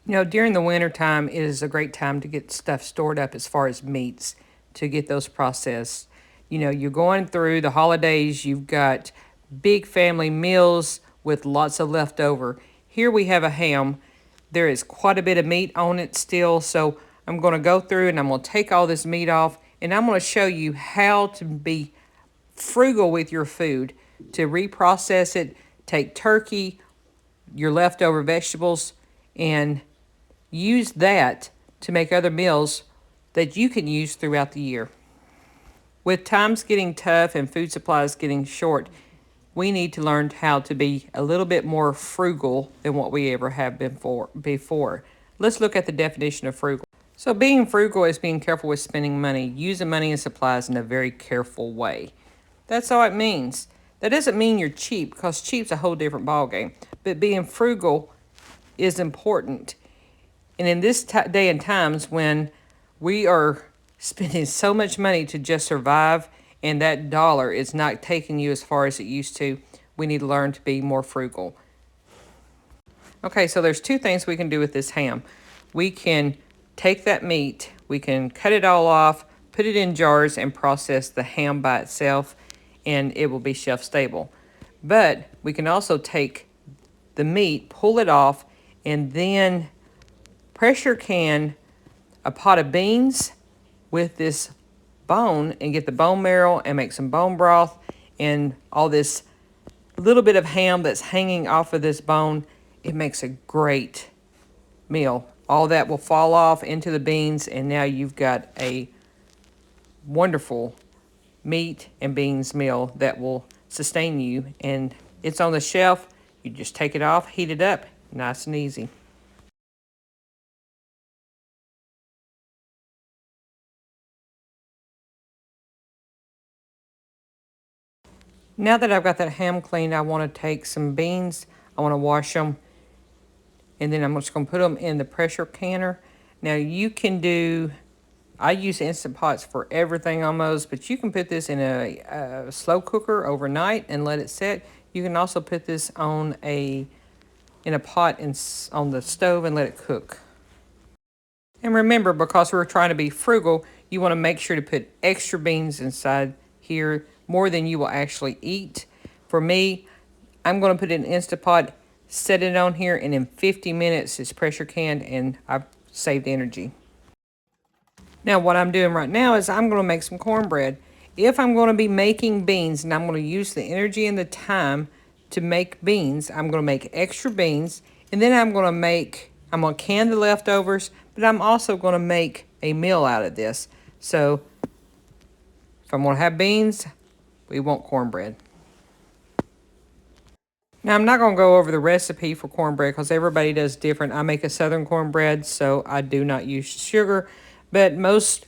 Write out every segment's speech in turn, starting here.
You know, during the winter time, it is a great time to get stuff stored up as far as meats to get those processed. You know, you're going through the holidays, you've got big family meals with lots of leftover. Here we have a ham. There is quite a bit of meat on it still, so I'm going to go through and I'm going to take all this meat off and I'm going to show you how to be frugal with your food, to reprocess it, take turkey, your leftover vegetables, and use that to make other meals that you can use throughout the year. With times getting tough and food supplies getting short, we need to learn how to be a little bit more frugal than what we ever have been before. Let's look at the definition of frugal. So being frugal is being careful with spending money, using money and supplies in a very careful way. That's all it means. That doesn't mean you're cheap, because cheap's a whole different ballgame. But being frugal is important. And in this day and times when we are spending so much money to just survive, and that dollar is not taking you as far as it used to, we need to learn to be more frugal. Okay, so there's two things we can do with this ham. We can take that meat, we can cut it all off, put it in jars, and process the ham by itself, and it will be shelf stable. But we can also take the meat, pull it off, and then pressure can a pot of beans with this bone and get the bone marrow and make some bone broth and all this little bit of ham that's hanging off of this bone. It makes a great meal. All that will fall off into the beans, and now you've got a wonderful meat and beans meal that will sustain you. And it's on the shelf. You just take it off, heat it up, nice and easy. Now that I've got that ham cleaned, I want to take some beans. I want to wash them, and then I'm just going to put them in the pressure canner. Now you can do, I use Instant Pots for everything almost, but you can put this in a slow cooker overnight and let it set. You can also put this on in a pot on the stove and let it cook. And remember, because we're trying to be frugal, you want to make sure to put extra beans inside here, more than you will actually eat. For me, I'm going to put it in an Instapot, set it on here, and in 50 minutes it's pressure canned and I've saved energy. Now what I'm doing right now is I'm going to make some cornbread. If I'm going to be making beans and I'm going to use the energy and the time to make beans, I'm going to make extra beans, and then I'm going to can the leftovers, but I'm also going to make a meal out of this. So if I'm going to have beans, we want cornbread. Now, I'm not going to go over the recipe for cornbread because everybody does different. I make a southern cornbread, so I do not use sugar, but most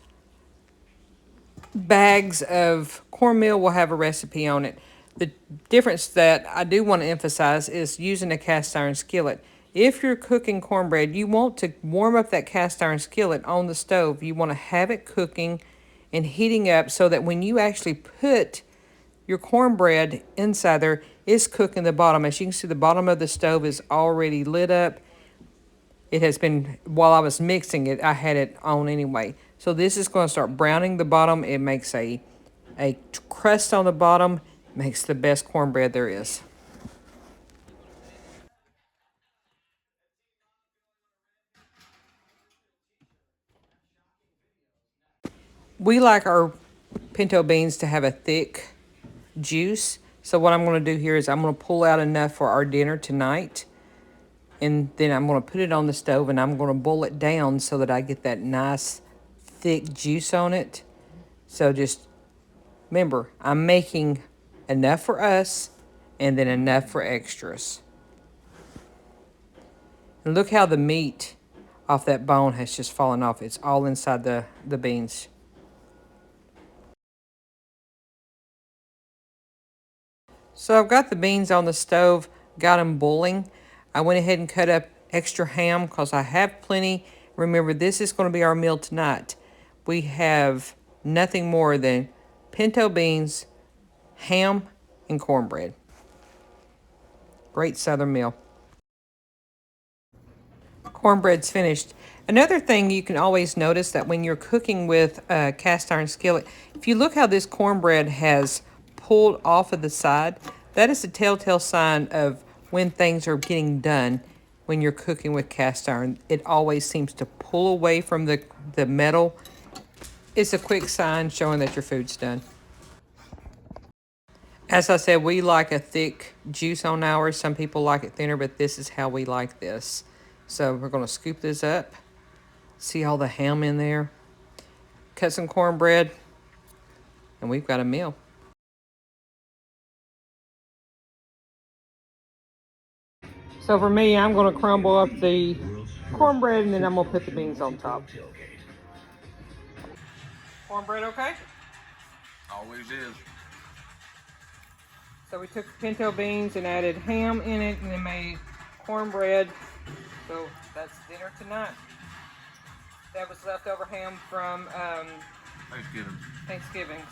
bags of cornmeal will have a recipe on it. The difference that I do want to emphasize is using a cast iron skillet. If you're cooking cornbread, you want to warm up that cast iron skillet on the stove. You want to have it cooking and heating up so that when you actually put your cornbread inside there, it's cooking the bottom. As you can see, the bottom of the stove is already lit up. It has been, while I was mixing it, I had it on anyway. So this is going to start browning the bottom. It makes a crust on the bottom, makes the best cornbread there is. We like our pinto beans to have a thick juice. So what I'm going to do here is I'm going to pull out enough for our dinner tonight. And then I'm going to put it on the stove and I'm going to boil it down so that I get that nice thick juice on it. So just remember, I'm making enough for us and then enough for extras. And look how the meat off that bone has just fallen off. It's all inside the beans. So I've got the beans on the stove, got them boiling. I went ahead and cut up extra ham because I have plenty. Remember, this is going to be our meal tonight. We have nothing more than pinto beans, ham, and cornbread. Great southern meal. cornbread's finished. Another thing you can always notice that when you're cooking with a cast iron skillet, if you look how this cornbread has pulled off of the side, that is a telltale sign of when things are getting done. When you're cooking with cast iron, it always seems to pull away from the metal. It's a quick sign showing that your food's done. As I said, we like a thick juice on ours. Some people like it thinner, but this is how we like this. So we're going to scoop this up. See all the ham in there. Cut some cornbread, and we've got a meal. So for me, I'm going to crumble up the cornbread, and then I'm going to put the beans on top. Cornbread okay? Always is. So we took the pinto beans and added ham in it, and then made cornbread. So that's dinner tonight. That was leftover ham from Thanksgiving.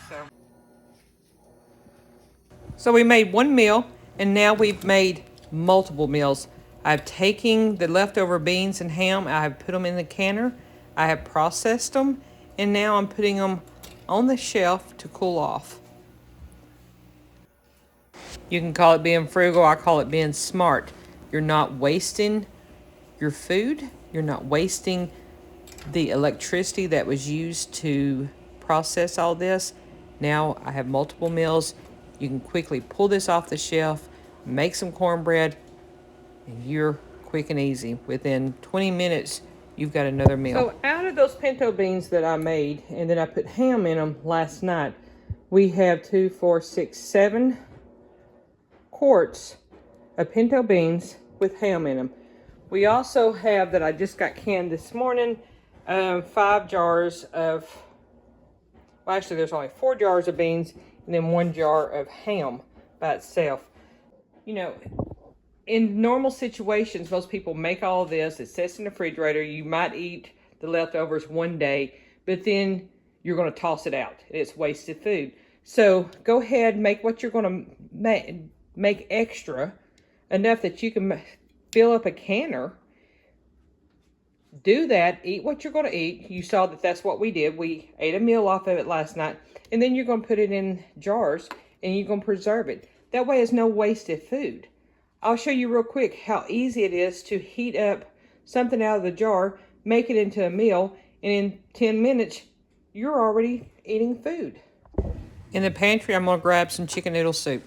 So we made one meal, and now we've made multiple meals. I've taken the leftover beans and ham, I have put them in the canner, I have processed them, and now I'm putting them on the shelf to cool off. You can call it being frugal, I call it being smart. You're not wasting your food, you're not wasting the electricity that was used to process all this. Now I have multiple meals. You can quickly pull this off the shelf, make some cornbread, and you're quick and easy. Within 20 minutes, you've got another meal. So out of those pinto beans that I made, and then I put ham in them last night, we have 2, 4, 6, 7 quarts of pinto beans with ham in them. We also have, that I just got canned this morning, 5 jars of, well actually there's only 4 jars of beans and then 1 jar of ham by itself. You know, in normal situations, most people make all this, it sits in the refrigerator, you might eat the leftovers one day, but then you're going to toss it out. It's wasted food. So go ahead, make what you're going to make extra, enough that you can fill up a canner. Do that, eat what you're going to eat. You saw that that's what we did. We ate a meal off of it last night. And then you're going to put it in jars and you're going to preserve it. That way there's no wasted food. I'll show you real quick how easy it is to heat up something out of the jar, make it into a meal, and in 10 minutes, you're already eating food. In the pantry, I'm going to grab some chicken noodle soup.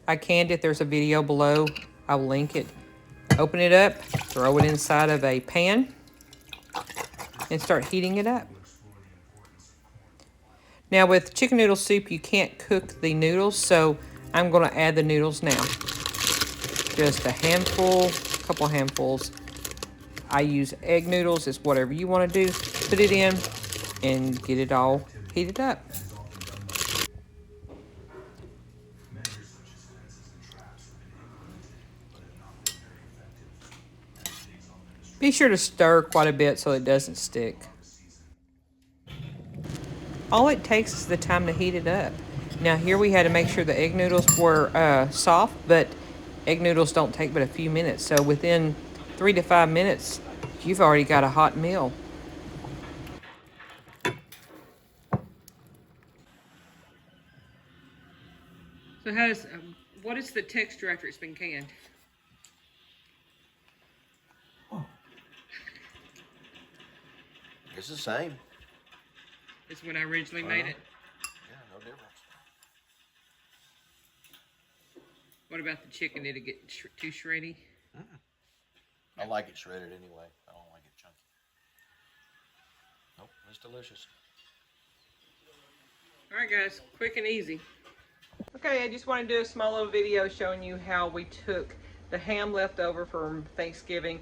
I canned it. There's a video below. I will link it. Open it up, throw it inside of a pan, and start heating it up. Now with chicken noodle soup, you can't cook the noodles, so I'm going to add the noodles now. Just a handful, a couple handfuls. I use egg noodles, it's whatever you want to do. Put it in and get it all heated up. Be sure to stir quite a bit so it doesn't stick. All it takes is the time to heat it up. Now here we had to make sure the egg noodles were soft, but egg noodles don't take but a few minutes. So within 3 to 5 minutes, you've already got a hot meal. So what is the texture after it's been canned? It's the same. It's when I originally made it. Yeah, no difference. What about the chicken? Did it get too shreddy? I like it shredded anyway. I don't like it chunky. Nope, it's delicious. All right, guys, quick and easy. Okay, I just want to do a small little video showing you how we took the ham left over from Thanksgiving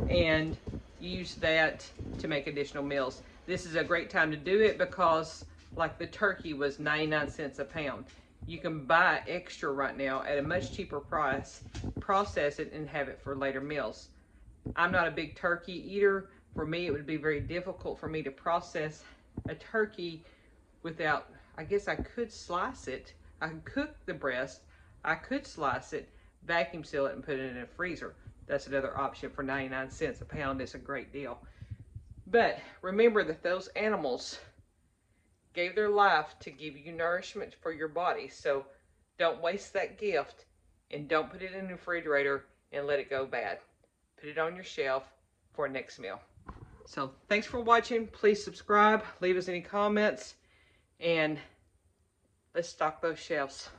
and used that to make additional meals. This is a great time to do it because, like, the turkey was 99 cents a pound. You can buy extra right now at a much cheaper price, process it, and have it for later meals. I'm not a big turkey eater. For me, it would be very difficult for me to process a turkey without, I guess I could slice it. I could cook the breast. I could slice it, vacuum seal it, and put it in a freezer. that's another option for 99 cents a pound. It's a great deal. But remember that those animals gave their life to give you nourishment for your body. So don't waste that gift, and don't put it in the refrigerator and let it go bad. Put it on your shelf for next meal. So thanks for watching. Please subscribe, leave us any comments, and let's stock those shelves.